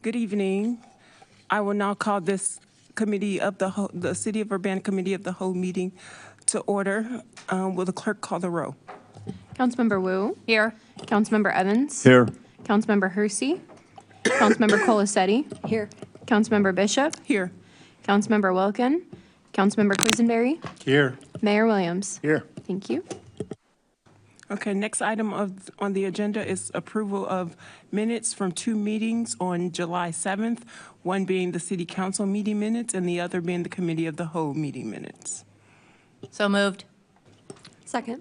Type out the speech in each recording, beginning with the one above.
Good evening. I will now call this committee of the City of Urbana Committee of the Whole meeting to order. Will the clerk call the roll? Councilmember Wu. Here. Councilmember Evans. Here. Councilmember Hersey. Councilmember Colasetti. Here. Councilmember Bishop. Here. Councilmember Wilkin. Councilmember Quisenberry. Here. Mayor Williams. Here. Thank you. Okay, next item on the agenda is approval of minutes from two meetings on July 7th, one being the City Council meeting minutes and the other being the Committee of the Whole meeting minutes. So moved. Second.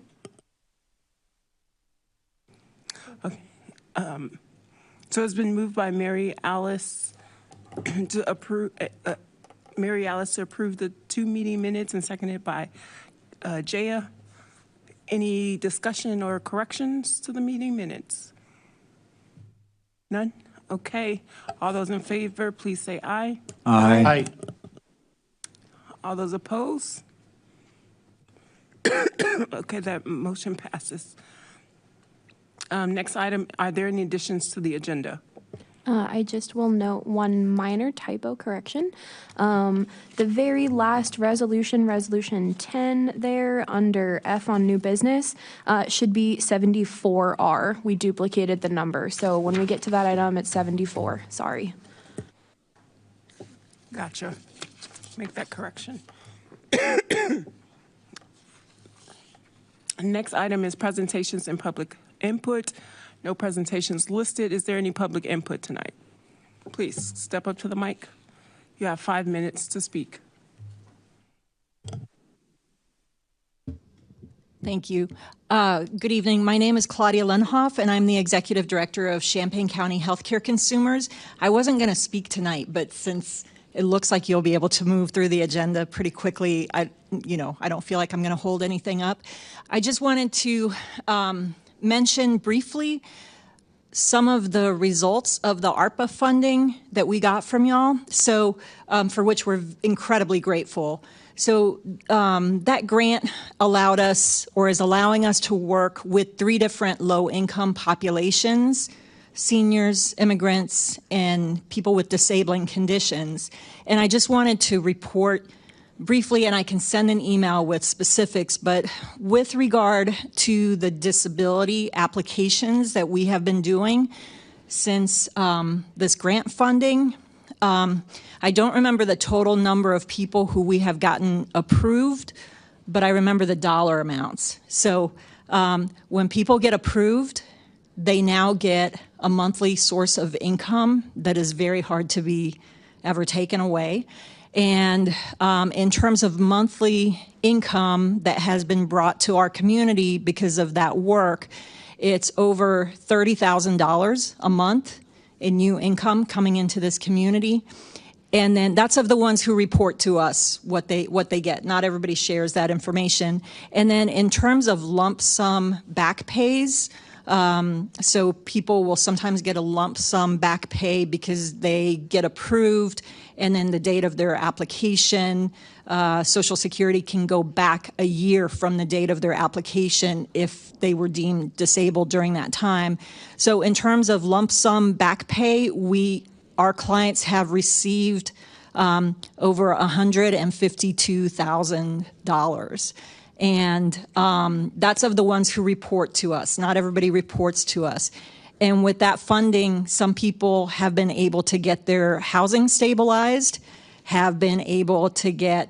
Okay. So it's been moved by Mary Alice to approve the two meeting minutes and seconded by Jaya. Any discussion or corrections to the meeting minutes? None? Okay. All those in favor, please say aye. Aye. All those opposed? Okay, that motion passes. Next item, are there any additions to the agenda? I just will note one minor typo correction. The very last resolution 10 there under F on new business, should be 74R. We duplicated the number. So when we get to that item, it's 74. Sorry. Gotcha. Make that correction. Next item is presentations and public input. No presentations listed. Is there any public input tonight? Please step up to the mic. You have 5 minutes to speak. Thank you. Good evening. My name is Claudia Lenhoff, and I'm the Executive Director of Champaign County Healthcare Consumers. I wasn't going to speak tonight, but since it looks like you'll be able to move through the agenda pretty quickly, I don't feel like I'm going to hold anything up. I just wanted to mention briefly some of the results of the ARPA funding that we got from y'all, so for which we're incredibly grateful. So that grant allowed us, or is allowing us, to work with 3 different low-income populations: seniors, immigrants, and people with disabling conditions. And I just wanted to report briefly, and I can send an email with specifics, but with regard to the disability applications that we have been doing since this grant funding, I don't remember the total number of people who we have gotten approved, but I remember the dollar amounts. So when people get approved, they now get a monthly source of income that is very hard to be ever taken away. And in terms of monthly income that has been brought to our community because of that work, it's over $30,000 a month in new income coming into this community. And then that's of the ones who report to us what they get. Not everybody shares that information. And then in terms of lump sum back pays, so people will sometimes get a lump sum back pay because they get approved, and then the date of their application, Social Security can go back a year from the date of their application if they were deemed disabled during that time. So in terms of lump sum back pay, our clients have received over $152,000. And that's of the ones who report to us. Not everybody reports to us. And with that funding, some people have been able to get their housing stabilized, have been able to get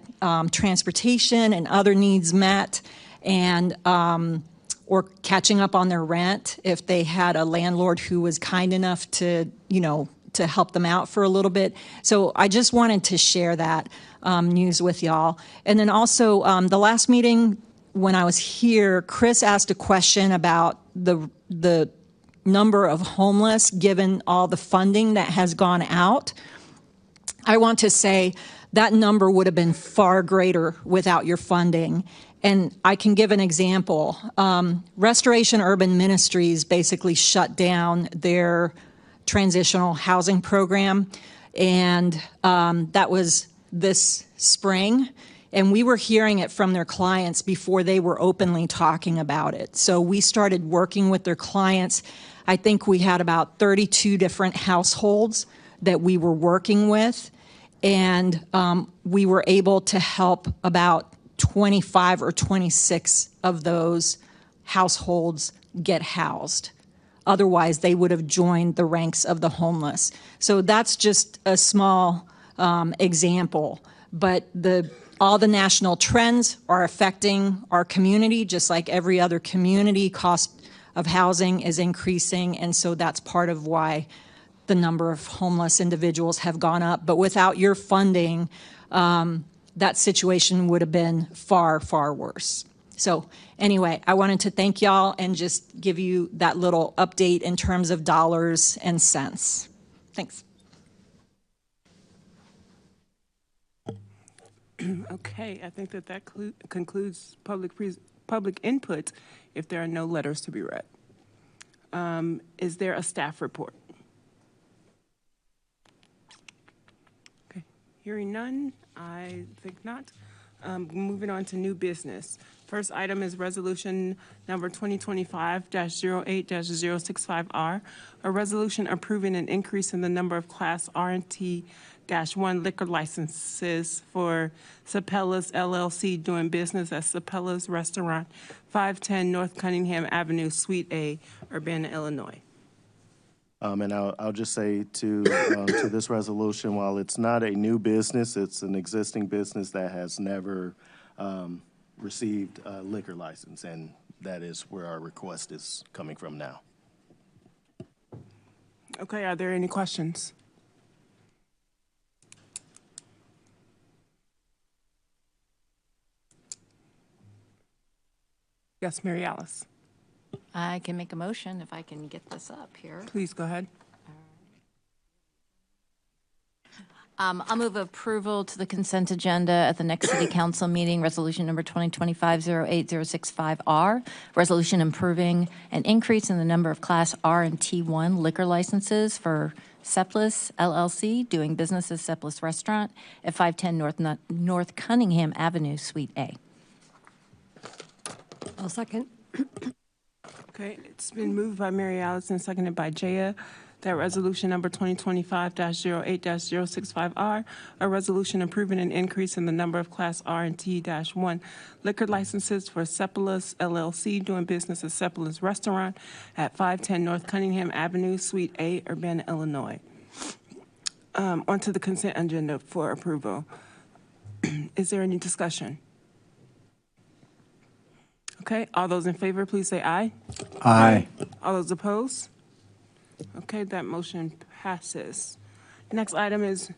transportation and other needs met, and or catching up on their rent if they had a landlord who was kind enough to, to help them out for a little bit. So I just wanted to share that news with y'all. And then also the last meeting when I was here, Chris asked a question about the number of homeless given all the funding that has gone out. I want to say that number would have been far greater without your funding. And I can give an example. Restoration Urban Ministries basically shut down their transitional housing program, and that was this spring. And we were hearing it from their clients before they were openly talking about it. So we started working with their clients. I think we had about 32 different households that we were working with, and we were able to help about 25 or 26 of those households get housed. Otherwise, they would have joined the ranks of the homeless. So that's just a small example. But all the national trends are affecting our community, just like every other community. Cost of housing is increasing, and so that's part of why the number of homeless individuals have gone up. But without your funding, that situation would have been far, far worse. So anyway, I wanted to thank y'all and just give you that little update in terms of dollars and cents. Thanks. Okay, I think that concludes public input if there are no letters to be read. Is there a staff report? Okay, hearing none, I think not. Moving on to new business. First item is resolution number 2025-08-065R, a resolution approving an increase in the number of Class R and T-1 liquor licenses for Sapella's LLC doing business as Sapella's Restaurant, 510 North Cunningham Avenue, Suite A, Urbana, Illinois. And I'll just say to this resolution, while it's not a new business, it's an existing business that has never received a liquor license, and that is where our request is coming from now. Okay, are there any questions? Yes, Mary Alice. I can make a motion if I can get this up here. Please go ahead. I'll move approval to the consent agenda at the next city council meeting, resolution number 2025-08-065R, resolution approving an increase in the number of Class R and T1 liquor licenses for Seplis LLC, doing business as Seplis Restaurant at 510 North Cunningham Avenue, Suite A. I'll second. Okay, it's been moved by Mary Alice and seconded by Jaya that resolution number 2025-08-065R, a resolution approving an increase in the number of Class R and T-1 liquor licenses for Seplis LLC, doing business as Seplis Restaurant at 510 North Cunningham Avenue, Suite A, Urbana, Illinois. Onto the consent agenda for approval. Is there any discussion? Okay, all those in favor, please say aye. Aye. All those opposed? Okay, that motion passes. Next item is,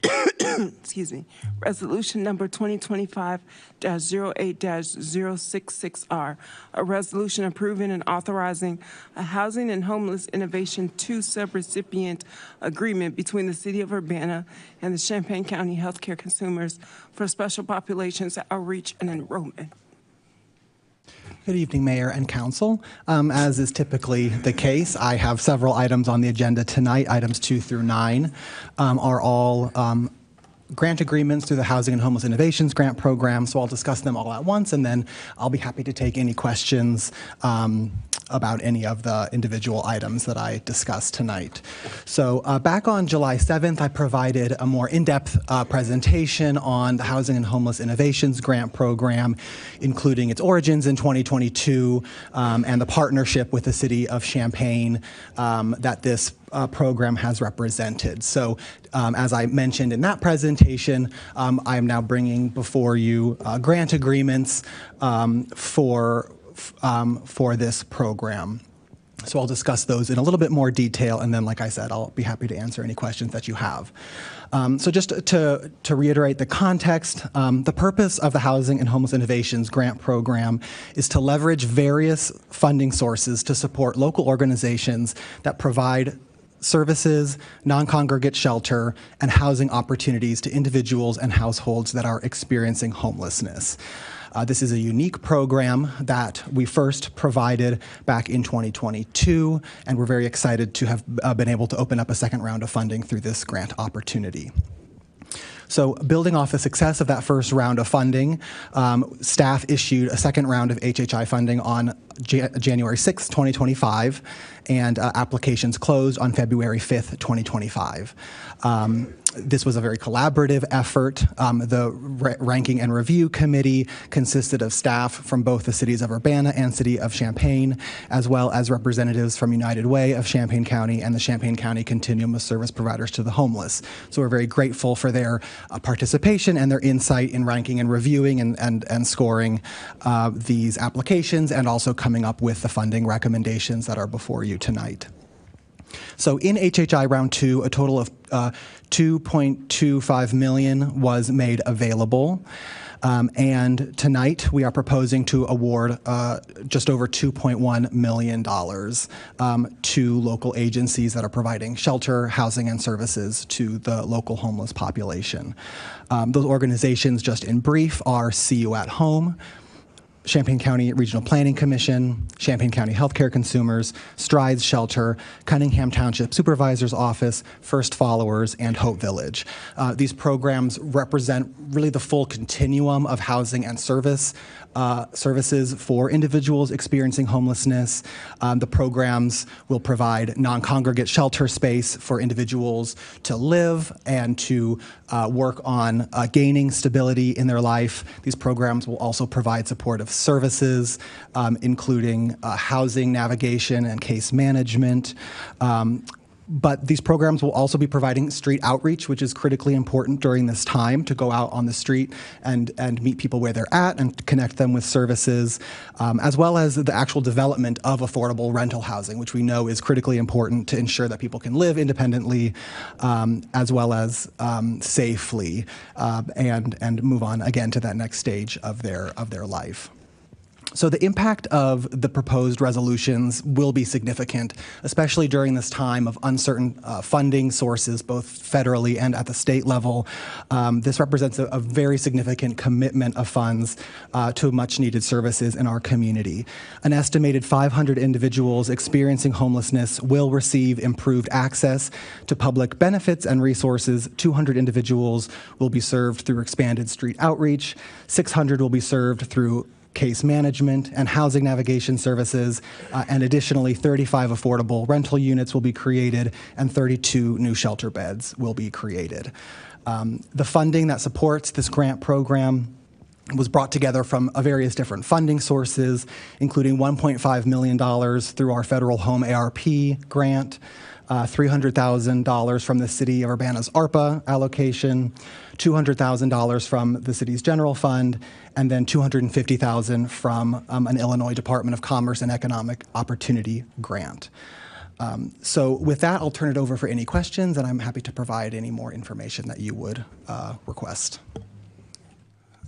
excuse me, resolution number 2025-08-066R, a resolution approving and authorizing a Housing and Homeless Innovation 2 subrecipient agreement between the City of Urbana and the Champaign County Healthcare Consumers for Special Populations Outreach and Enrollment. Good evening, Mayor and Council. As is typically the case, I have several items on the agenda tonight. Items 2 through 9 are all grant agreements through the Housing and Homeless Innovations Grant Program, so I'll discuss them all at once, and then I'll be happy to take any questions about any of the individual items that I discussed tonight. So back on July 7th, I provided a more in-depth presentation on the Housing and Homeless Innovations Grant Program, including its origins in 2022 and the partnership with the City of Champaign that this program has represented. So as I mentioned in that presentation, I am now bringing before you grant agreements for this program. So I'll discuss those in a little bit more detail, and then, like I said, I'll be happy to answer any questions that you have. So just to reiterate the context, the purpose of the Housing and Homeless Innovations Grant Program is to leverage various funding sources to support local organizations that provide services, non-congregate shelter, and housing opportunities to individuals and households that are experiencing homelessness. This is a unique program that we first provided back in 2022, and we're very excited to have been able to open up a second round of funding through this grant opportunity. So building off the success of that first round of funding, staff issued a second round of HHI funding on January 6th, 2025, and applications closed on February 5th, 2025. This was a very collaborative effort. The Ranking and Review Committee consisted of staff from both the cities of Urbana and City of Champaign, as well as representatives from United Way of Champaign County and the Champaign County Continuum of Service Providers to the Homeless. So we're very grateful for their participation and their insight in ranking and reviewing and scoring these applications, and also coming up with the funding recommendations that are before you tonight. So in HHI Round 2, a total of $2.25 million was made available. And tonight, we are proposing to award just over $2.1 million to local agencies that are providing shelter, housing, and services to the local homeless population. Those organizations, just in brief, are See You at Home, Champaign County Regional Planning Commission, Champaign County Healthcare Consumers, Strides Shelter, Cunningham Township Supervisor's Office, First Followers, and Hope Village. These programs represent really the full continuum of housing and services for individuals experiencing homelessness. The programs will provide non-congregate shelter space for individuals to live and to work on gaining stability in their life. These programs will also provide supportive services, including housing, navigation, and case management. But these programs will also be providing street outreach, which is critically important during this time, to go out on the street and meet people where they're at and connect them with services, as well as the actual development of affordable rental housing, which we know is critically important to ensure that people can live independently, as well as safely, and move on again to that next stage of their life. So the impact of the proposed resolutions will be significant, especially during this time of uncertain funding sources, both federally and at the state level. This represents a very significant commitment of funds to much needed services in our community. An estimated 500 individuals experiencing homelessness will receive improved access to public benefits and resources. 200 individuals will be served through expanded street outreach. 600 will be served through case management and housing navigation services, and additionally 35 affordable rental units will be created and 32 new shelter beds will be created. The funding that supports this grant program was brought together from various different funding sources, including $1.5 million through our federal home ARP grant, $300,000 from the City of Urbana's ARPA allocation, $200,000 from the city's general fund, and then $250,000 from an Illinois Department of Commerce and Economic Opportunity grant. So with that, I'll turn it over for any questions, and I'm happy to provide any more information that you would request.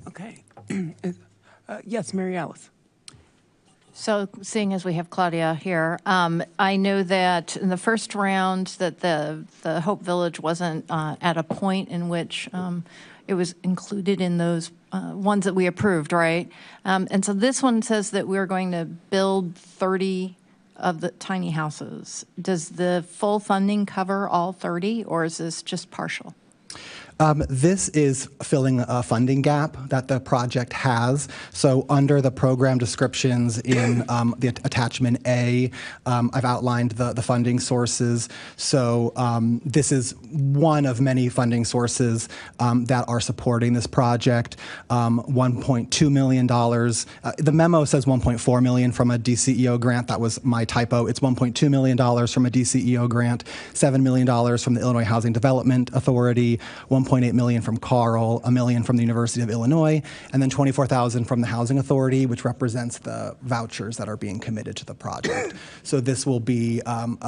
Okay. Yes, Mary Alice. So seeing as we have Claudia here, I know that in the first round that the Hope Village wasn't at a point in which it was included in those ones that we approved, right? And so this one says that we're going to build 30 of the tiny houses. Does the full funding cover all 30, or is this just partial? This is filling a funding gap that the project has. So under the program descriptions in the attachment A, I've outlined the funding sources. So this is one of many funding sources that are supporting this project. $1.2 million. The memo says $1.4 million from a DCEO grant. That was my typo. It's $1.2 million from a DCEO grant, $7 million from the Illinois Housing Development Authority, $1.8 million from Carl, $1 million from the University of Illinois, and then $24,000 from the Housing Authority, which represents the vouchers that are being committed to the project. So this will be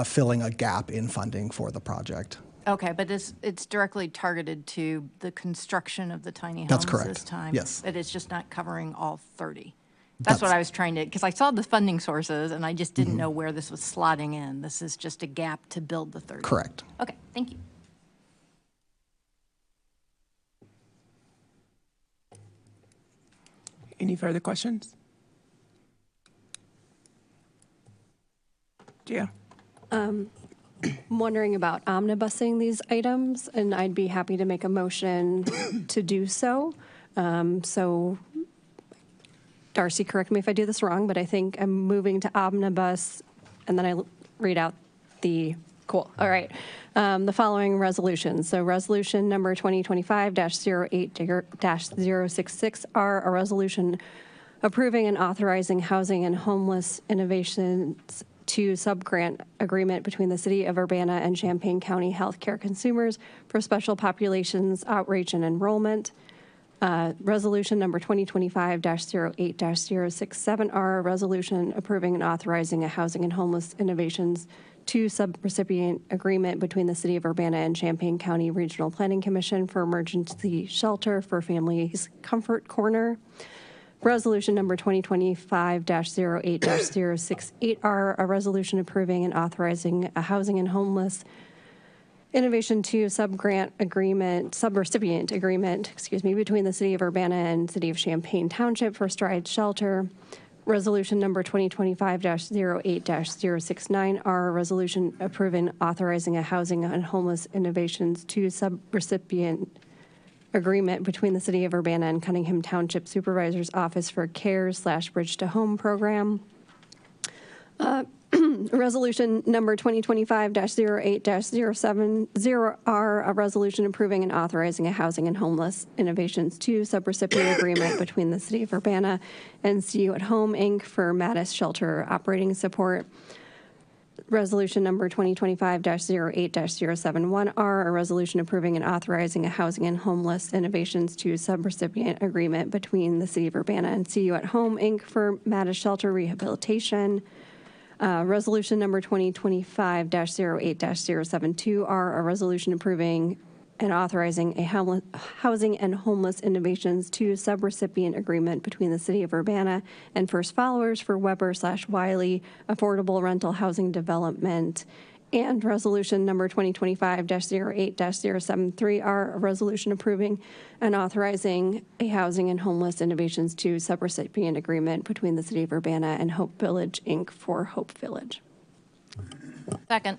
filling a gap in funding for the project. Okay, but it's directly targeted to the construction of the tiny homes. That's correct. This time. Yes. But it's just not covering all 30. That's what I was trying to, because I saw the funding sources and I just didn't know where this was slotting in. This is just a gap to build the 30. Correct. Okay, thank you. Any further questions? Yeah. wondering about omnibusing these items, and I'd be happy to make a motion to do so. So, Darcy, correct me if I do this wrong, but I think I'm moving to omnibus, and then I read out the, cool, all right. The following resolutions. So resolution number 2025-08-066 are a resolution approving and authorizing housing and homeless innovations to subgrant agreement between the City of Urbana and Champaign County Healthcare Consumers for special populations outreach and enrollment. Resolution number 2025-08-067 are a resolution approving and authorizing a housing and homeless innovations to subrecipient agreement between the City of Urbana and Champaign County Regional Planning Commission for emergency shelter for families Comfort Corner. Resolution number 2025-08-068 are a resolution approving and authorizing a housing and homeless innovation to subrecipient agreement, between the City of Urbana and City of Champaign Township for Stride Shelter. Resolution number 2025-08-069 are a resolution approving, authorizing a housing and homeless innovations to subrecipient agreement between the City of Urbana and Cunningham Township Supervisor's Office for CARES/Bridge to Home program. Resolution number 2025-08-070 are a resolution approving and authorizing a housing and homeless innovations to subrecipient agreement between the City of Urbana and See You at Home, Inc. for Mattis Shelter operating support. Resolution number 2025-08-071 are a resolution approving and authorizing a housing and homeless innovations to subrecipient agreement between the City of Urbana and See You at Home, Inc. for Mattis Shelter rehabilitation. Resolution number 2025-08-072 are a resolution approving and authorizing a housing and homeless innovations to subrecipient agreement between the City of Urbana and First Followers for Weber/Wiley affordable rental housing development. And resolution number 2025-08-073 are a resolution approving and authorizing a housing and homeless innovations to subrecipient agreement between the City of Urbana and Hope Village, Inc. for Hope Village. Second.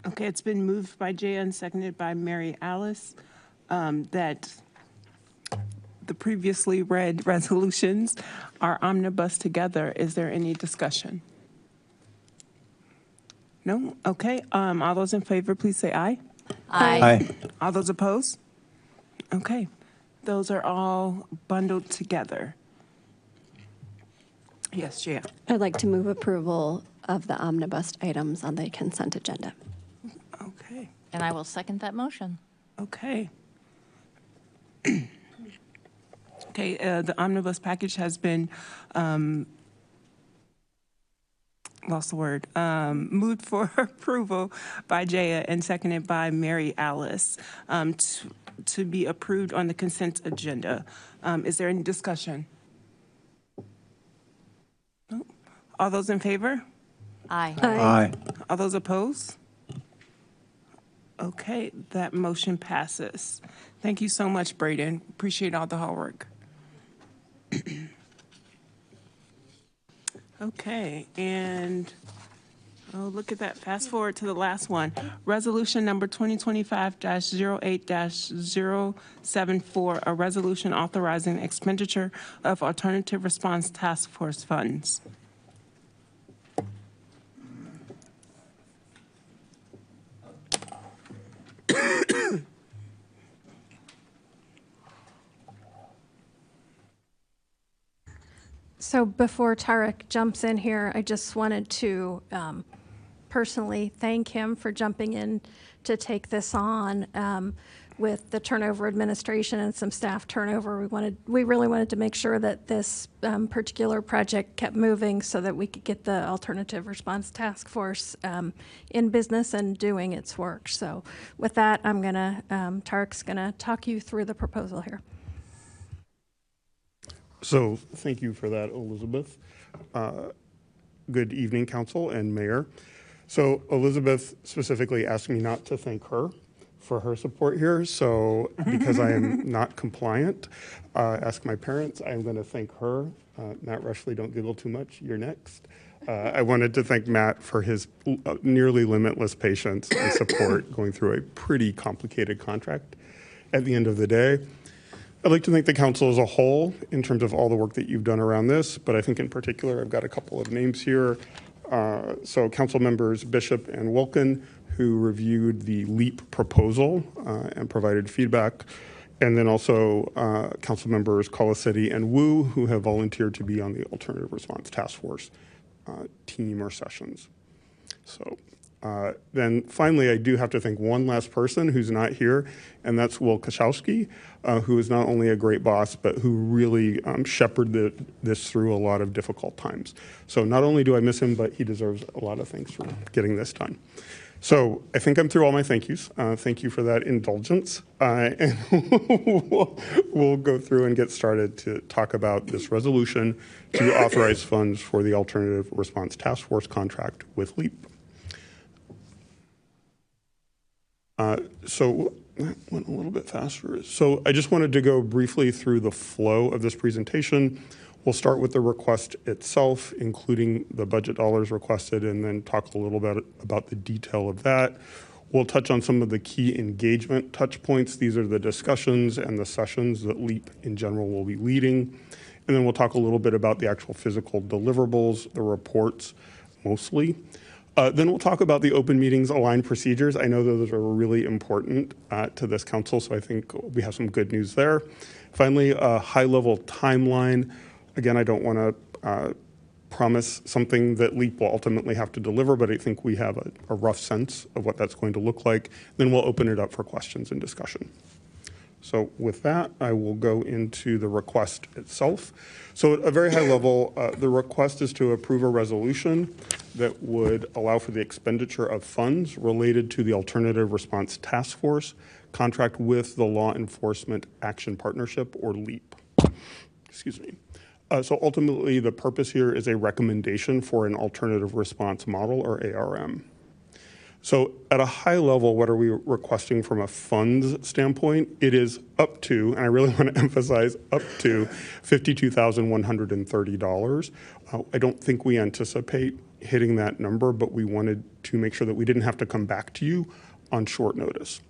Okay, it's been moved by Jaya and seconded by Mary Alice that the previously read resolutions are omnibus together. Is there any discussion? No? Okay. All those in favor, please say aye. Aye. All those opposed? Okay. Those are all bundled together. Yes, Jaya. I'd like to move approval of the omnibus items on the consent agenda. Okay. And I will second that motion. Okay. Okay, the omnibus package has been, moved for approval by Jaya and seconded by Mary Alice to be approved on the consent agenda. Is there any discussion? No? All those in favor? Aye. Aye. All those opposed? Okay, that motion passes. Thank you so much, Braden. Appreciate all the hard work. Okay, and look at that. Fast forward to the last one. Resolution number 2025-08-074, a resolution authorizing expenditure of Alternative Response Task Force funds. So before Tarek jumps in here, I just wanted to personally thank him for jumping in to take this on. With the turnover administration and some staff turnover, we really wanted to make sure that this particular project kept moving so that we could get the Alternative Response Task Force in business and doing its work. So with that, Tarek's gonna talk you through the proposal here. So thank you for that, Elizabeth. Good evening, Council and Mayor. So Elizabeth specifically asked me not to thank her for her support here. So because I am not compliant, ask my parents, I'm going to thank her. Matt Rushley, don't giggle too much. You're next. I wanted to thank Matt for his nearly limitless patience and support going through a pretty complicated contract at the end of the day. I'd like to thank the council as a whole in terms of all the work that you've done around this, but I think in particular, I've got a couple of names here. So council members Bishop and Wilkin, who reviewed the LEAP proposal and provided feedback. And then also council members Colacetti and Wu, who have volunteered to be on the Alternative Response Task Force team or sessions. So then finally, I do have to thank one last person who's not here, and that's Will Kachowski, who is not only a great boss, but who really shepherded this through a lot of difficult times. So not only do I miss him, but he deserves a lot of thanks for getting this done. So I think I'm through all my thank yous. Thank you for that indulgence. And we'll go through and get started to talk about this resolution to authorize funds for the Alternative Response Task Force contract with LEAP. So that went a little bit faster. So I just wanted to go briefly through the flow of this presentation. We'll start with the request itself, including the budget dollars requested, and then talk a little bit about the detail of that. We'll touch on some of the key engagement touch points. These are the discussions and the sessions that LEAP in general will be leading. And then we'll talk a little bit about the actual physical deliverables, the reports mostly. Then we'll talk about the open meetings aligned procedures. I know those are really important to this council, so I think we have some good news there. Finally, a high-level timeline. Again, I don't want to promise something that LEAP will ultimately have to deliver, but I think we have a rough sense of what that's going to look like. Then we'll open it up for questions and discussion. So with that, I will go into the request itself. So at a very high level, the request is to approve a resolution that would allow for the expenditure of funds related to the Alternative Response Task Force contract with the Law Enforcement Action Partnership, or LEAP. Excuse me. So ultimately, the purpose here is a recommendation for an alternative response model, or ARM. So at a high level, what are we requesting from a funds standpoint? It is up to, and I really want to emphasize, up to $52,130. I don't think we anticipate hitting that number, but we wanted to make sure that we didn't have to come back to you on short notice.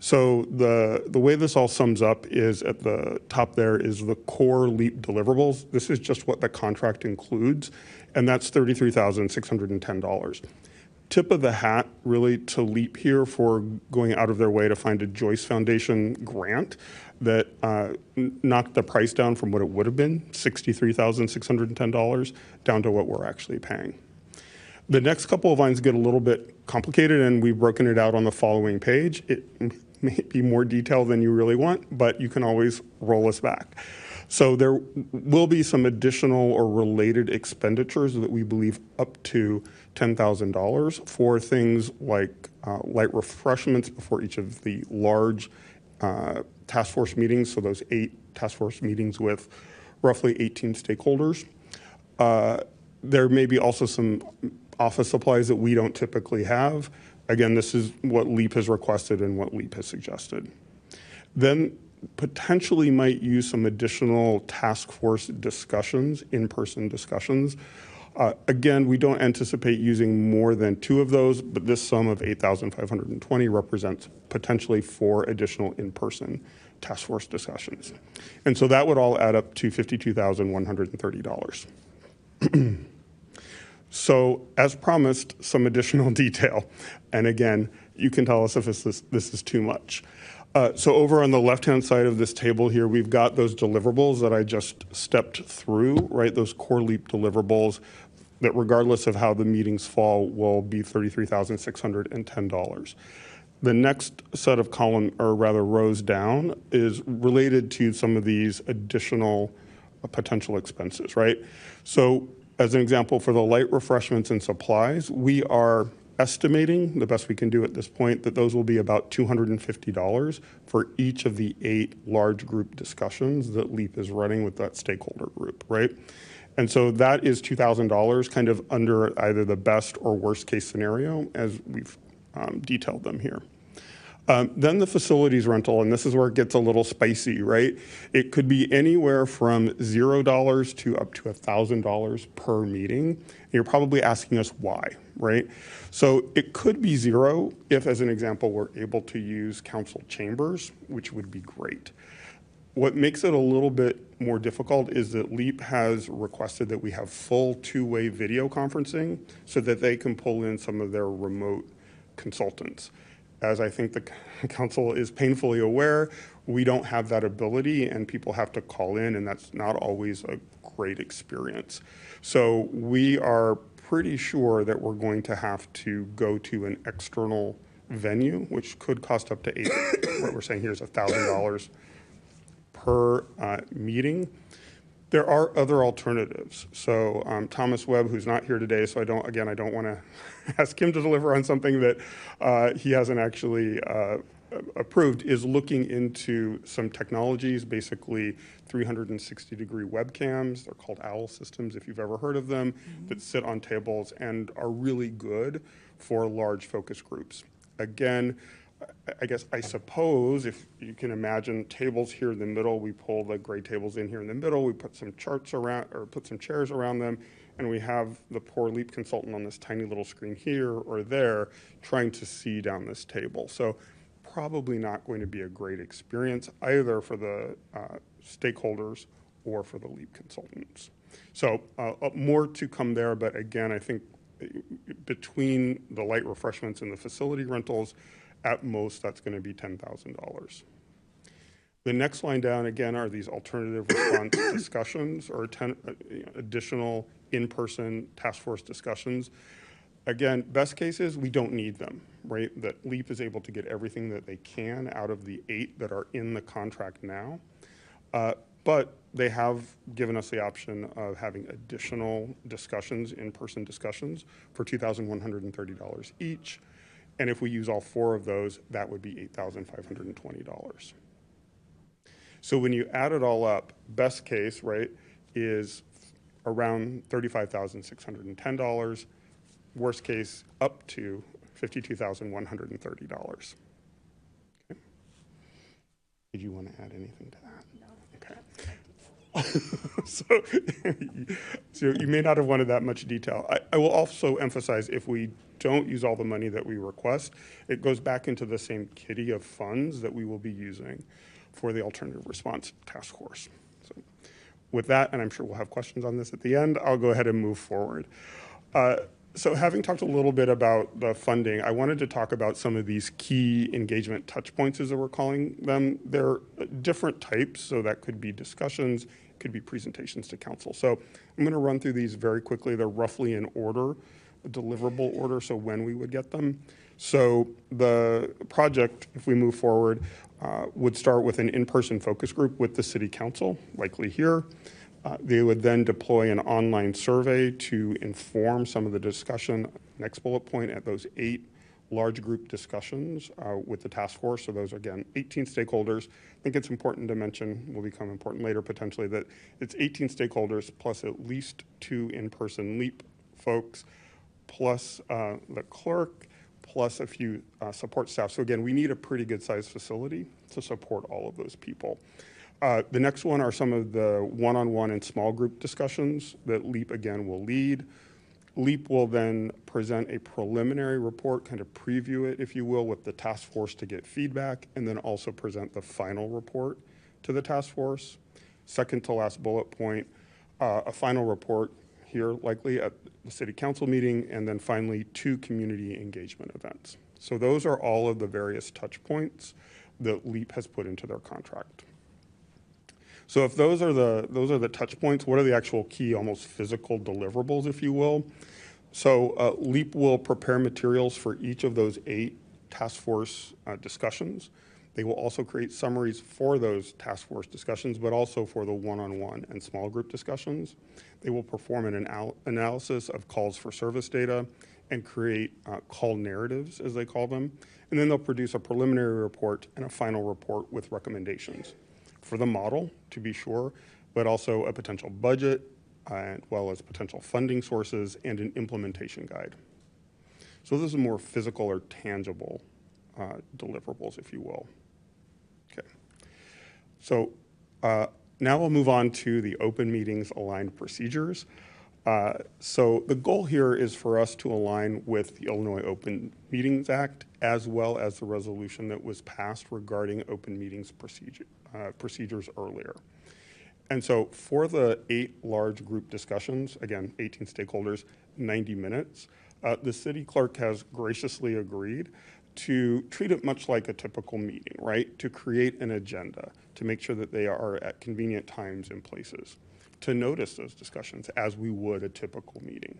So the way this all sums up is at the top there is the core LEAP deliverables. This is just what the contract includes, and that's $33,610. Tip of the hat really to LEAP here for going out of their way to find a Joyce Foundation grant that knocked the price down from what it would have been, $63,610, down to what we're actually paying. The next couple of lines get a little bit complicated, and we've broken it out on the following page. It may be more detail than you really want, but you can always roll us back. So there will be some additional or related expenditures that we believe up to $10,000 for things like light refreshments before each of the large task force meetings, so those 8 task force meetings with roughly 18 stakeholders. There may be also some office supplies that we don't typically have. Again, this is what LEAP has requested and what LEAP has suggested. Then potentially might use some additional task force discussions, in-person discussions. Again, we don't anticipate using more than 2 of those, but this sum of $8,520 represents potentially 4 additional in-person task force discussions. And so that would all add up to $52,130. So as promised, some additional detail. And again, you can tell us if this is too much. So over on the left-hand side of this table here, we've got those deliverables that I just stepped through, right? Those core LEAP deliverables that regardless of how the meetings fall will be $33,610. The next set of rows down is related to some of these additional potential expenses, right? So as an example, for the light refreshments and supplies, we are estimating, the best we can do at this point, that those will be about $250 for each of the 8 large group discussions that LEAP is running with that stakeholder group, right? And so that is $2,000 kind of under either the best or worst case scenario as we've detailed them here. Then the facilities rental, and this is where it gets a little spicy, right? It could be anywhere from $0 to up to $1,000 per meeting. You're probably asking us why, right? So it could be zero if, as an example, we're able to use council chambers, which would be great. What makes it a little bit more difficult is that LEAP has requested that we have full two-way video conferencing so that they can pull in some of their remote consultants. As I think the council is painfully aware, we don't have that ability and people have to call in, and that's not always a great experience. So we are pretty sure that we're going to have to go to an external venue, which could cost up to what we're saying here is $1,000 per meeting. There are other alternatives. So Thomas Webb, who's not here today, so I don't want to ask him to deliver on something that he hasn't actually approved, is looking into some technologies, basically 360-degree webcams. They're called OWL systems, if you've ever heard of them, that sit on tables and are really good for large focus groups. Again, I suppose if you can imagine tables here in the middle, we pull the gray tables in here in the middle, we put some charts around or put some chairs around them, and we have the poor LEAP consultant on this tiny little screen here or there trying to see down this table. So probably not going to be a great experience either for the stakeholders or for the LEAP consultants. So more to come there, but again, I think between the light refreshments and the facility rentals, at most, that's going to be $10,000. The next line down, again, are these alternative response discussions or additional in-person task force discussions. Again, best case is we don't need them, right? That LEAP is able to get everything that they can out of the 8 that are in the contract now. But they have given us the option of having additional discussions, in-person discussions, for $2,130 each. And if we use all 4 of those, that would be $8,520. So when you add it all up, best case, right, is around $35,610. Worst case, up to $52,130. Okay. Did you want to add anything to that? So you may not have wanted that much detail. I will also emphasize, if we don't use all the money that we request, it goes back into the same kitty of funds that we will be using for the alternative response task force. So with that, and I'm sure we'll have questions on this at the end, I'll go ahead and move forward. So having talked a little bit about the funding, I wanted to talk about some of these key engagement touch points, as we're calling them. They're different types, so that could be discussions, could be presentations to council. So I'm going to run through these very quickly. They're roughly in order, a deliverable order, so when we would get them. So the project, if we move forward, would start with an in-person focus group with the city council, likely here. They would then deploy an online survey to inform some of the discussion. Next bullet point, at those 8 large group discussions with the task force. So those are, again, 18 stakeholders. I think it's important to mention, will become important later potentially, that it's 18 stakeholders plus at least 2 in-person LEAP folks, plus the clerk, plus a few support staff. So again, we need a pretty good sized facility to support all of those people. The next one are some of the one-on-one and small group discussions that LEAP, again, will lead. LEAP will then present a preliminary report, kind of preview it, if you will, with the task force to get feedback, and then also present the final report to the task force. Second to last bullet point, a final report here, likely at the city council meeting, and then finally 2 community engagement events. So those are all of the various touch points that LEAP has put into their contract. So if those are the touch points, what are the actual key, almost physical deliverables, if you will? So LEAP will prepare materials for each of those 8 task force discussions. They will also create summaries for those task force discussions, but also for the one-on-one and small group discussions. They will perform an analysis of calls for service data and create call narratives, as they call them. And then they'll produce a preliminary report and a final report with recommendations for the model, to be sure, but also a potential budget, as well as potential funding sources and an implementation guide. So this is more physical or tangible deliverables, if you will. Okay. So now we'll move on to the open meetings aligned procedures. So the goal here is for us to align with the Illinois Open Meetings Act as well as the resolution that was passed regarding open meetings procedures earlier. And so for the 8 large group discussions, again, 18 stakeholders, 90 minutes, the city clerk has graciously agreed to treat it much like a typical meeting, right? To create an agenda, to make sure that they are at convenient times and places, to notice those discussions as we would a typical meeting,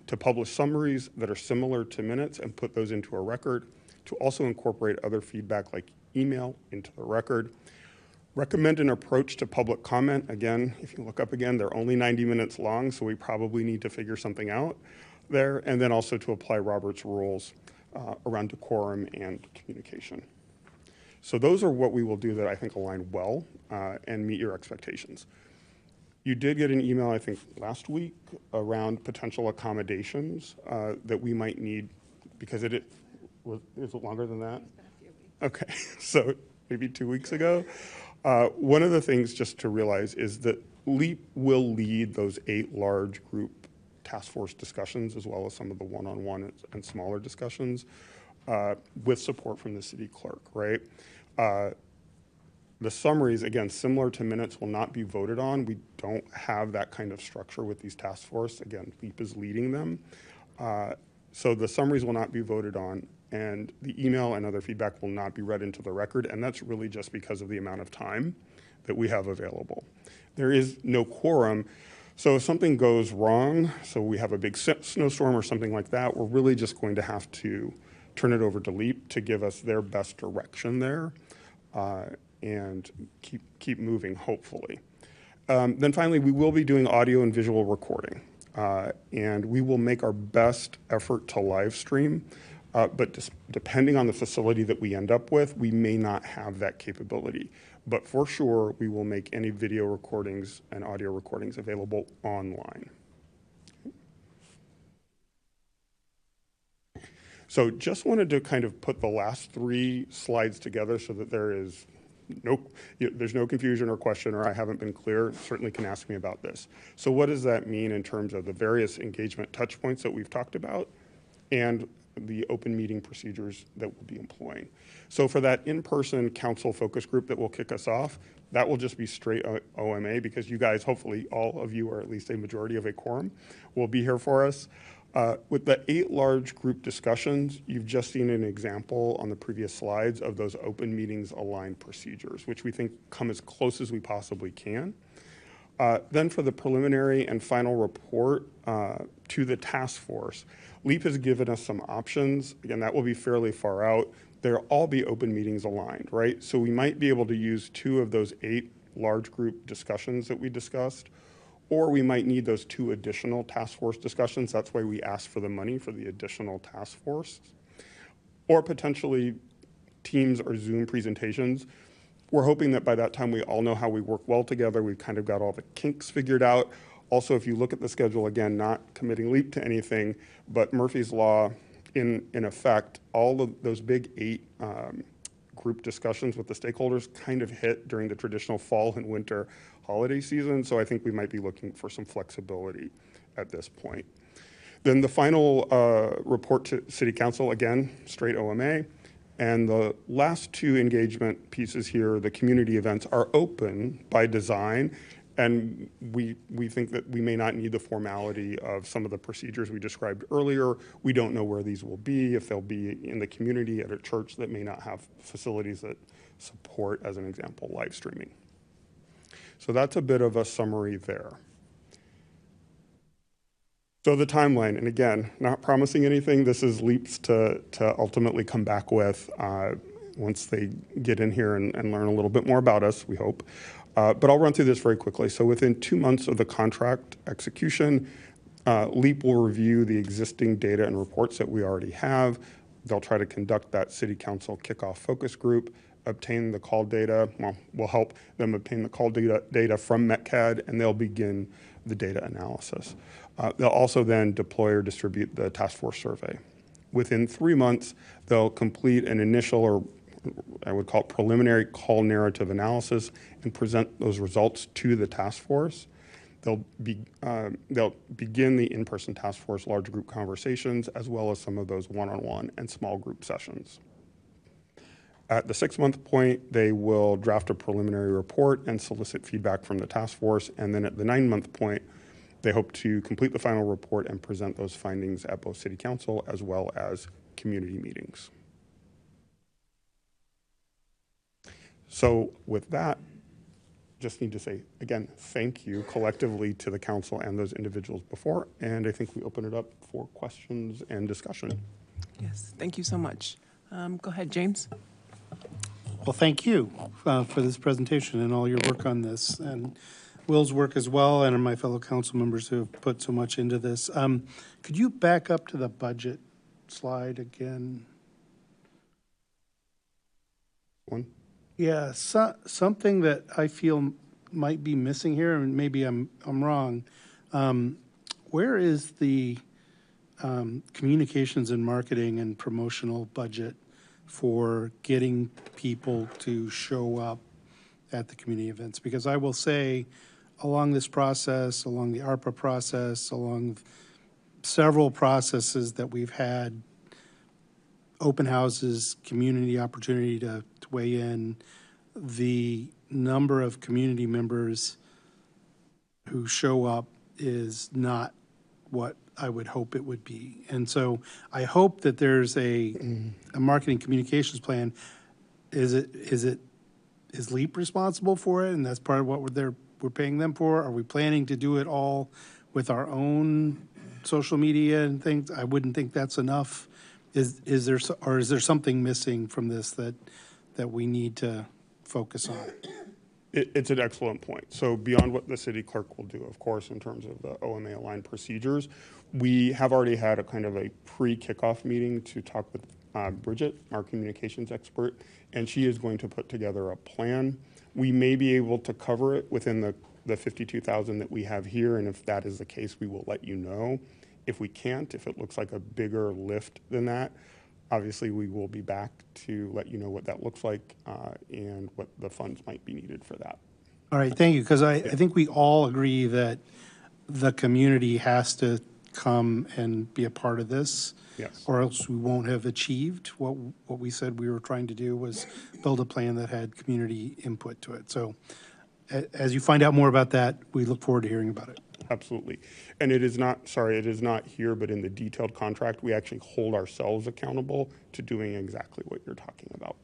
to publish summaries that are similar to minutes and put those into a record, to also incorporate other feedback like email into the record, recommend an approach to public comment. Again, if you look up again, they're only 90 minutes long, so we probably need to figure something out there, and then also to apply Robert's rules around decorum and communication. So those are what we will do that I think align well and meet your expectations. You did get an email, I think, last week around potential accommodations that we might need, because is it longer than that? Okay, so maybe 2 weeks ago. One of the things just to realize is that LEAP will lead those 8 large group task force discussions, as well as some of the one-on-one and smaller discussions with support from the city clerk, right? The summaries, again, similar to minutes, will not be voted on. We don't have that kind of structure with these task force. Again, LEAP is leading them. So the summaries will not be voted on, and the email and other feedback will not be read into the record, and that's really just because of the amount of time that we have available. There is no quorum, so if something goes wrong, so we have a big snowstorm or something like that, we're really just going to have to turn it over to LEAP to give us their best direction there. And keep moving, hopefully. Then finally, we will be doing audio and visual recording, and we will make our best effort to live stream, but depending on the facility that we end up with, we may not have that capability. But for sure, we will make any video recordings and audio recordings available online. So just wanted to kind of put the last 3 slides together so that there's no confusion or question, or I haven't been clear. Certainly can ask me about this. So what does that mean in terms of the various engagement touch points that we've talked about and the open meeting procedures that we'll be employing? So for that in-person council focus group that will kick us off, that will just be straight OMA, because you guys, hopefully all of you, or at least a majority of a quorum, will be here for us. With the 8 large group discussions, you've just seen an example on the previous slides of those open meetings aligned procedures, which we think come as close as we possibly can. Then for the preliminary and final report to the task force, LEAP has given us some options. Again, that will be fairly far out. They'll all be open meetings aligned, right? So we might be able to use 2 of those 8 large group discussions that we discussed, or we might need those 2 additional task force discussions. That's why we asked for the money for the additional task force. Or potentially Teams or Zoom presentations. We're hoping that by that time we all know how we work well together. We've kind of got all the kinks figured out. Also, if you look at the schedule, again, not committing LEAP to anything, but Murphy's Law, in effect, all of those big 8 group discussions with the stakeholders kind of hit during the traditional fall and winter holiday season, so I think we might be looking for some flexibility at this point. Then the final report to City Council, again, straight OMA. And the last 2 engagement pieces here, the community events, are open by design, and we think that we may not need the formality of some of the procedures we described earlier. We don't know where these will be, if they'll be in the community at a church that may not have facilities that support, as an example, live streaming. So that's a bit of a summary there. So the timeline, and again, not promising anything. This is LEAP's to ultimately come back with once they get in here and learn a little bit more about us, we hope. But I'll run through this very quickly. So within 2 months of the contract execution, LEAP will review the existing data and reports that we already have. They'll try to conduct that City Council kickoff focus group, obtain the call data. Well, we'll help them obtain the call data from METCAD, and they'll begin the data analysis. They'll also then deploy or distribute the task force survey. within 3 months, they'll complete an initial, or I would call it preliminary call narrative analysis, and present those results to the task force. They'll begin the in-person task force large group conversations, as well as some of those one-on-one and small group sessions. At the 6-month point, they will draft a preliminary report and solicit feedback from the task force. And then at the 9-month point, they hope to complete the final report and present those findings at both City Council as well as community meetings. So with that, just need to say, again, thank you collectively to the council and those individuals before. And I think we open it up for questions and discussion. Yes, thank you so much. Go ahead, James. Well, thank you for this presentation and all your work on this, and Will's work as well, and my fellow council members who have put so much into this. Could you back up to the budget slide again? One. Yeah, something that I feel might be missing here, and maybe I'm wrong. Where is the communications and marketing and promotional budget for getting people to show up at the community events? Because I will say, along this process, along the ARPA process, along several processes that we've had, open houses, community opportunity to weigh in, the number of community members who show up is not what I would hope it would be. And so I hope that there's a marketing communications plan. Is LEAP responsible for it, and that's part of what we're paying them for? Are we planning to do it all with our own social media and things? I wouldn't think that's enough. Is there something missing from this that we need to focus on? It's an excellent point. So beyond what the city clerk will do, of course, in terms of the OMA aligned procedures, we have already had a kind of a pre-kickoff meeting to talk with Bridget, our communications expert, and she is going to put together a plan. We may be able to cover it within the 52,000 that we have here, and if that is the case, we will let you know. If we can't, if it looks like a bigger lift than that, obviously we will be back to let you know what that looks like and what the funds might be needed for that. All right, thank you, because I think we all agree that the community has to come and be a part of this. Yes. Or else we won't have achieved what we said we were trying to do, was build a plan that had community input to it. So as you find out more about that, we look forward to hearing about it. Absolutely. And it is not here, but in the detailed contract, we actually hold ourselves accountable to doing exactly what you're talking about.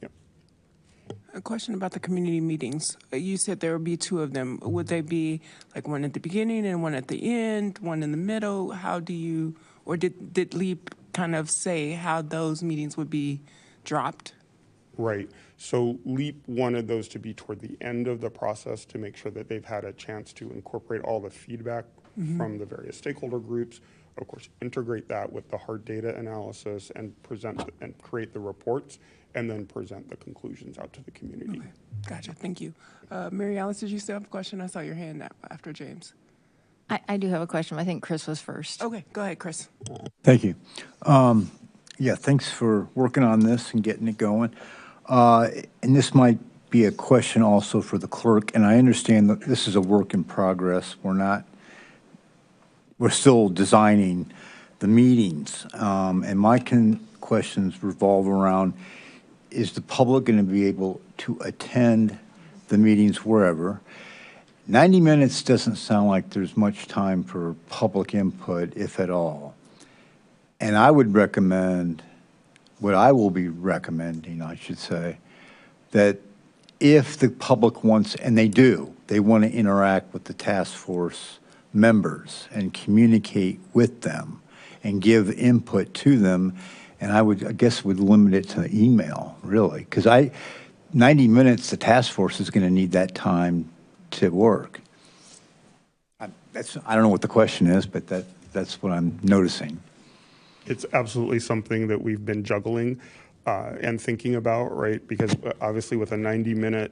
Yep. A question about the community meetings. You said there would be 2 of them. Would they be like one at the beginning and one at the end, one in the middle? How do you, or did LEAP kind of say how those meetings would be dropped? Right. So LEAP wanted those to be toward the end of the process to make sure that they've had a chance to incorporate all the feedback from the various stakeholder groups, of course, integrate that with the hard data analysis and present and create the reports, and then present the conclusions out to the community. Okay. Gotcha. Thank you. Mary Alice, did you still have a question? I saw your hand up after James. I do have a question. I think Chris was first. Okay, go ahead, Chris. Thank you. Yeah, thanks for working on this and getting it going. And this might be a question also for the clerk, and I understand that this is a work in progress. We're still designing the meetings. And my questions revolve around, is the public going to be able to attend the meetings wherever? 90 minutes doesn't sound like there's much time for public input, if at all. And I would recommend, what I will be recommending, I should say, that if the public wants, and they want to interact with the task force members and communicate with them and give input to them, and I guess would limit it to email, really, because 90 minutes, the task force is going to need that time to work. I don't know what the question is, but that's what I'm noticing. It's absolutely something that we've been juggling and thinking about, right? Because obviously with a 90-minute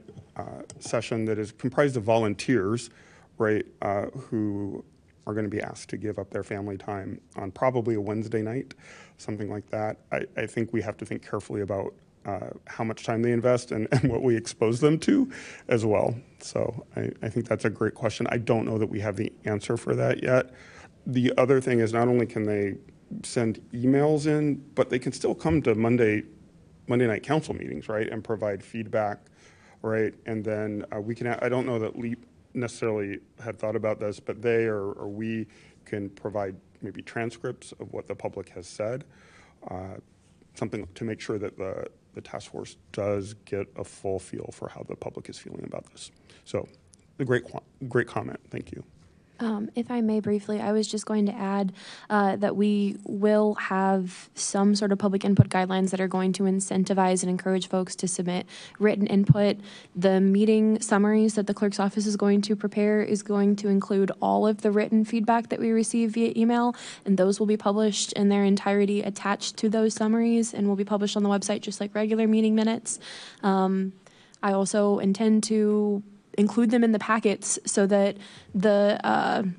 session that is comprised of volunteers, right, who are going to be asked to give up their family time on probably a Wednesday night, something like that. I think we have to think carefully about how much time they invest and what we expose them to as well. So I think that's a great question. I don't know that we have the answer for that yet. The other thing is not only can they send emails in, but they can still come to Monday night council meetings, right, and provide feedback, right? And then we can, I don't know that LEAP necessarily had thought about this, but they or we can provide maybe transcripts of what the public has said, something to make sure that the task force does get a full feel for how the public is feeling about this. So a great comment. Thank you. If I may briefly, I was just going to add that we will have some sort of public input guidelines that are going to incentivize and encourage folks to submit written input. The meeting summaries that the clerk's office is going to prepare is going to include all of the written feedback that we receive via email, and those will be published in their entirety attached to those summaries and will be published on the website just like regular meeting minutes. I also intend to include them in the packets so that the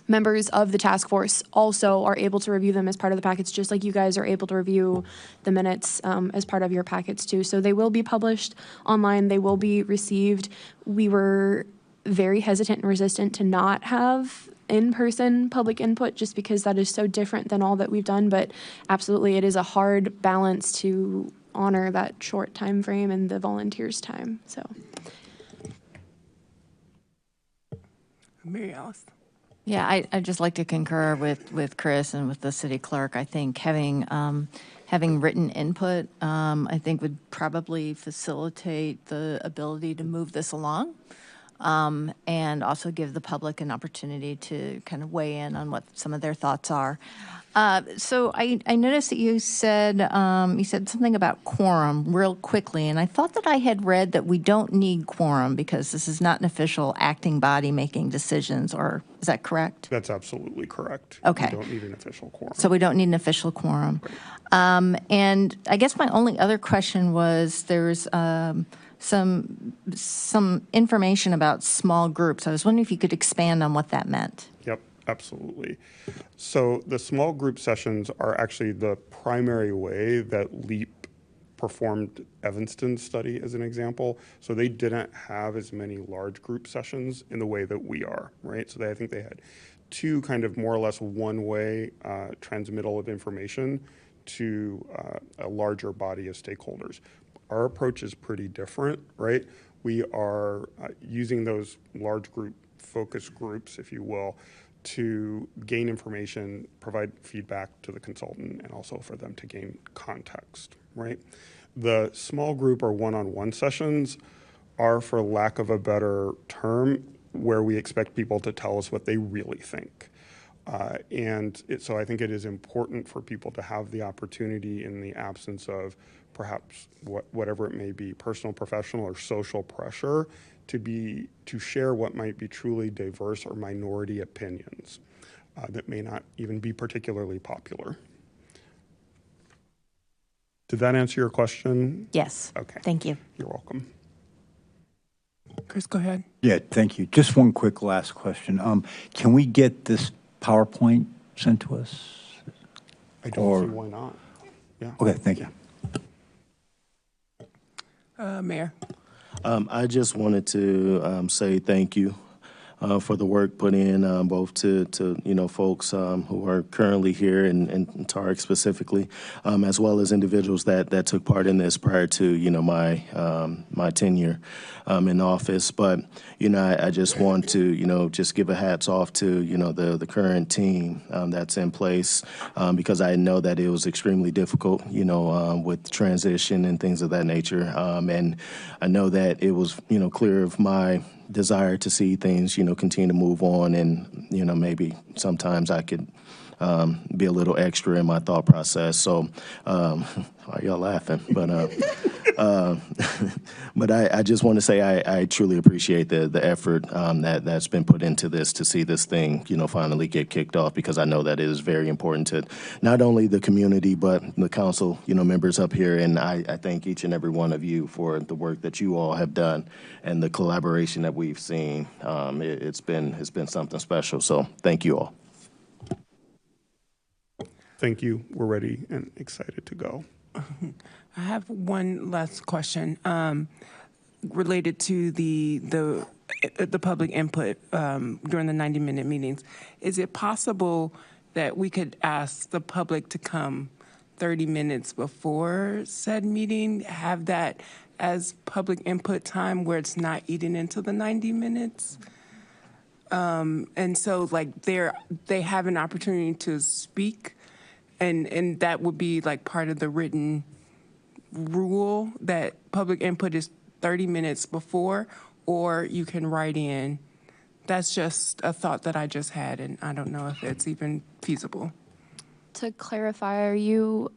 members of the task force also are able to review them as part of the packets, just like you guys are able to review the minutes as part of your packets too. So they will be published online. They will be received. We were very hesitant and resistant to not have in-person public input just because that is so different than all that we've done. But absolutely, it is a hard balance to honor that short time frame and the volunteers' time. So. Mary Alice. Yeah, I'd just like to concur with Chris and with the city clerk. I think having written input, I think would probably facilitate the ability to move this along, and also give the public an opportunity to kind of weigh in on what some of their thoughts are. So I noticed that you said something about quorum real quickly, and I thought that I had read that we don't need quorum because this is not an official acting body making decisions, or is that correct? That's absolutely correct. Okay. We don't need an official quorum. So we don't need an official quorum. Right. And I guess my only other question was there's some information about small groups. I was wondering if you could expand on what that meant. Yep, absolutely. So the small group sessions are actually the primary way that LEAP performed Evanston's study as an example. So they didn't have as many large group sessions in the way that we are, right? So I think they had two kind of more or less one-way transmittal of information to a larger body of stakeholders. Our approach is pretty different, right? We are using those large group focus groups, if you will, to gain information, provide feedback to the consultant, and also for them to gain context, right? The small group or one-on-one sessions are, for lack of a better term, where we expect people to tell us what they really think. So I think it is important for people to have the opportunity, in the absence of perhaps whatever it may be, personal, professional, or social pressure, to share what might be truly diverse or minority opinions that may not even be particularly popular. Did that answer your question? Yes. Okay. Thank you. You're welcome. Chris, go ahead. Yeah, thank you. Just one quick last question. Can we get this PowerPoint sent to us? I don't see why not. Yeah. Okay, thank you. Mayor. I just wanted to say thank you for the work put in, both to folks who are currently here and Tarek specifically, as well as individuals that took part in this prior to my tenure in office. But I just want to just give a hats off to the current team that's in place, because I know that it was extremely difficult with transition and things of that nature, and I know that it was clear of my desire to see things continue to move on, and maybe sometimes I could be a little extra in my thought process. So, why y'all laughing? But I just want to say I truly appreciate the effort that's been put into this to see this thing, finally get kicked off, because I know that it is very important to not only the community but the council, members up here. And I thank each and every one of you for the work that you all have done and the collaboration that we've seen. It's been something special. So thank you all. Thank you. We're ready and excited to go. I have one last question related to the public input during the 90-minute meetings. Is it possible that we could ask the public to come 30 minutes before said meeting, have that as public input time where it's not eating into the 90 minutes? And so they have an opportunity to speak, and that would be like part of the written rule that public input is 30 minutes before, or you can write in. That's just a thought that I just had, and I don't know if it's even feasible. To clarify, are you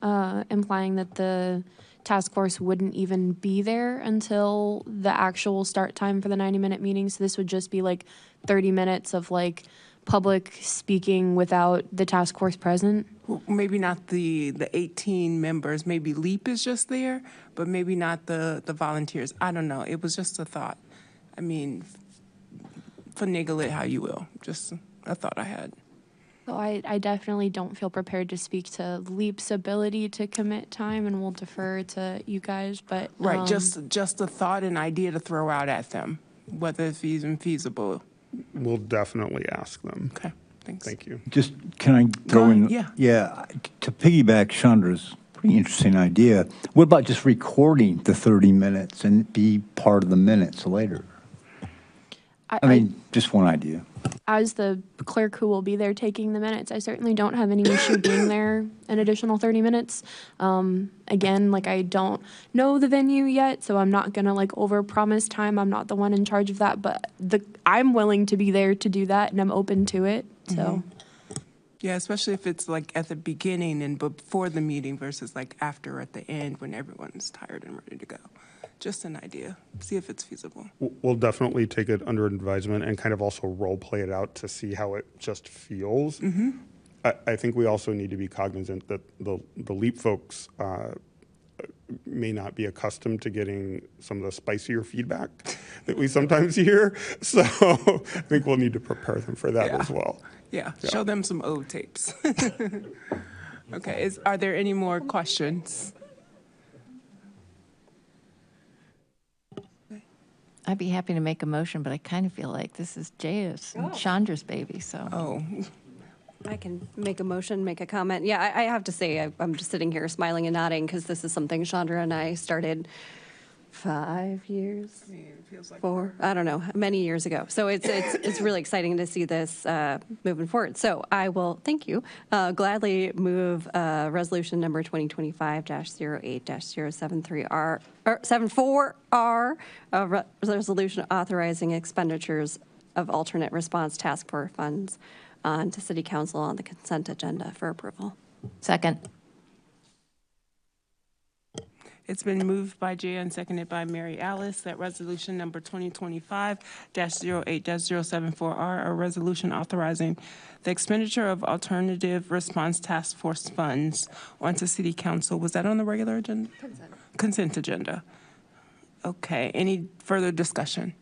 implying that the task force wouldn't even be there until the actual start time for the 90-minute meeting? So this would just be like 30 minutes of like public speaking without the task force present? Well, maybe not the 18 members. Maybe LEAP is just there, but maybe not the volunteers. I don't know. It was just a thought. I mean, finagle it how you will. Just a thought I had. So I definitely don't feel prepared to speak to LEAP's ability to commit time, and we'll defer to you guys. But Right, just a thought, an idea to throw out at them, whether it's even feasible. We'll definitely ask them. Okay, thanks. Thank you. Just, can I throw in? Yeah. Yeah, to piggyback Chandra's pretty interesting idea, what about just recording the 30 minutes and be part of the minutes later? I mean, just one idea. As the clerk who will be there taking the minutes, I certainly don't have any issue being there an additional 30 minutes. Again, I don't know the venue yet, so I'm not gonna overpromise time. I'm not the one in charge of that, but I'm willing to be there to do that, and I'm open to it. So. Mm-hmm. Yeah, especially if it's at the beginning and before the meeting versus after at the end when everyone's tired and ready to go. Just an idea. See if it's feasible. We'll definitely take it under advisement and kind of also role play it out to see how it just feels. Mm-hmm. I think we also need to be cognizant that the LEAP folks may not be accustomed to getting some of the spicier feedback that we sometimes hear. So I think we'll need to prepare them for that as well. Yeah, show them some old tapes. Okay, are there any more questions? I'd be happy to make a motion, but I kind of feel like this is Jaya's and Chandra's baby, so. Oh. I can make a motion, make a comment. Yeah, I have to say, I'm just sitting here smiling and nodding because this is something Chandra and I started 5 years, 4, I don't know, many years ago. So it's really exciting to see this moving forward. So I will, thank you, gladly move resolution number 2025-08-073R, or 74R, resolution authorizing expenditures of alternate response task force funds on to City Council on the consent agenda for approval. Second. It's been moved by Jay and seconded by Mary Alice that resolution number 2025-08-074R, a resolution authorizing the expenditure of alternative response task force funds onto City Council. Was that on the regular agenda? Consent agenda. Okay, any further discussion?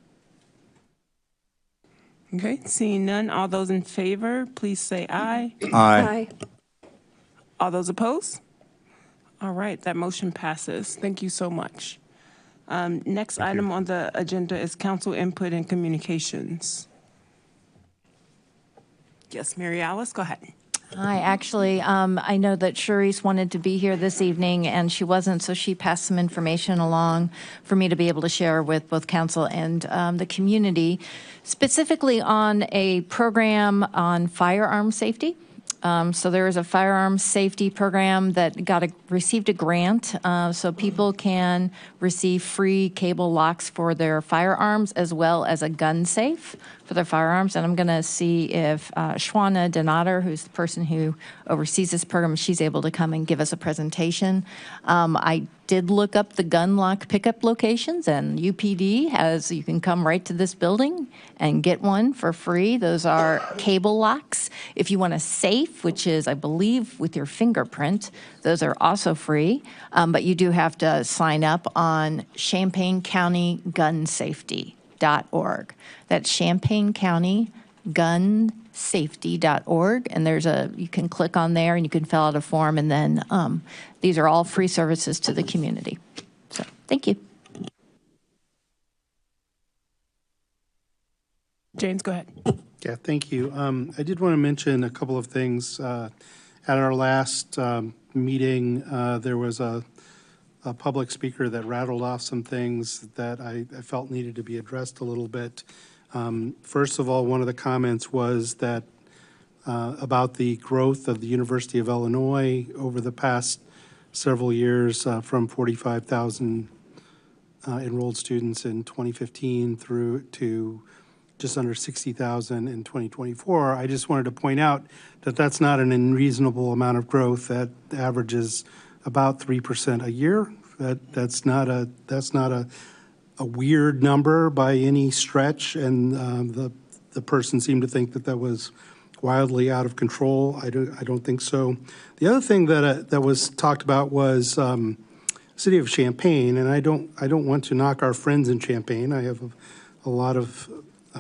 Okay, seeing none, all those in favor, please say aye. Aye. All those opposed? All right, that motion passes. Thank you so much. Next item on the agenda is council input and communications. Yes, Mary Alice, go ahead. Hi, actually, I know that Sharice wanted to be here this evening, and she wasn't, so she passed some information along for me to be able to share with both council and the community, specifically on a program on firearm safety. So there is a firearms safety program that received a grant, so people can receive free cable locks for their firearms as well as a gun safe for their firearms. And I'm going to see if Shwana Donater, who's the person who oversees this program, she's able to come and give us a presentation. I did look up the gun lock pickup locations, and UPD you can come right to this building and get one for free. Those are cable locks. If you want a safe, which is, I believe, with your fingerprint, those are also free. But you do have to sign up on ChampaignCountyGunSafety.org. That's ChampaignCountyGunSafety.org, and you can click on there and you can fill out a form, and then these are all free services to the community. So, thank you. James, go ahead. Yeah, thank you. I did want to mention a couple of things. At our last meeting, there was a public speaker that rattled off some things that I felt needed to be addressed a little bit. First of all, one of the comments was that about the growth of the University of Illinois over the past several years, from 45,000 enrolled students in 2015 through to just under 60,000 in 2024. I just wanted to point out that that's not an unreasonable amount of growth. That averages about 3% a year. That's not a weird number by any stretch, and the person seemed to think that was wildly out of control. I don't think so. The other thing that was talked about was City of Champaign, and I don't want to knock our friends in Champaign. I have a lot of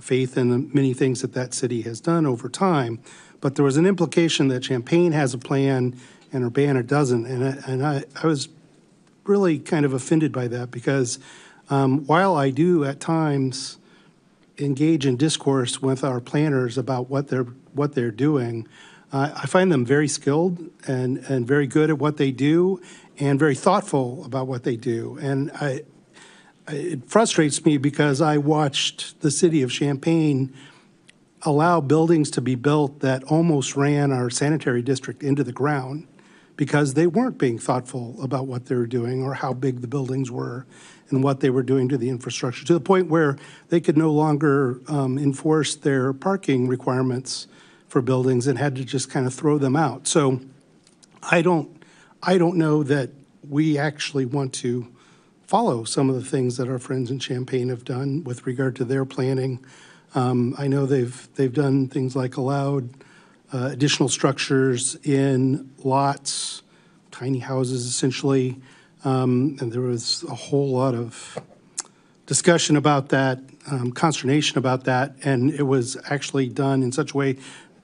faith in many things that city has done over time, but there was an implication that Champaign has a plan and Urbana doesn't, and I was really kind of offended by that, because while I do at times engage in discourse with our planners about what they're doing, I find them very skilled and very good at what they do and very thoughtful about what they do. And it frustrates me because I watched the city of Champaign allow buildings to be built that almost ran our sanitary district into the ground because they weren't being thoughtful about what they were doing or how big the buildings were and what they were doing to the infrastructure, to the point where they could no longer enforce their parking requirements for buildings and had to just kind of throw them out. So I don't know that we actually want to follow some of the things that our friends in Champaign have done with regard to their planning. I know they've done things like allowed additional structures in lots, tiny houses essentially, and there was a whole lot of discussion about that, consternation about that, and it was actually done in such a way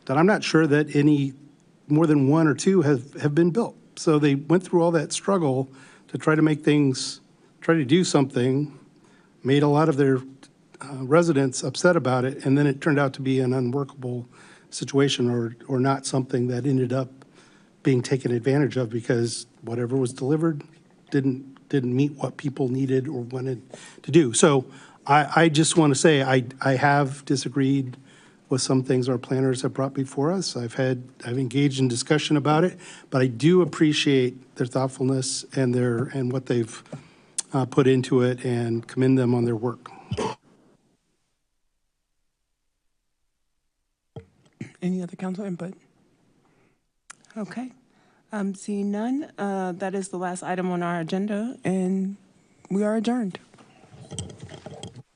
that I'm not sure that any more than one or two have been built. So they went through all that struggle to try to make things, try to do something, made a lot of their residents upset about it, and then it turned out to be an unworkable situation or not something that ended up being taken advantage of because whatever was delivered didn't meet what people needed or wanted to do. So I just want to say I have disagreed with some things our planners have brought before us. I've engaged in discussion about it, but I do appreciate their thoughtfulness and what they've put into it and commend them on their work. Any other council input? Okay. Seeing none, that is the last item on our agenda, and we are adjourned.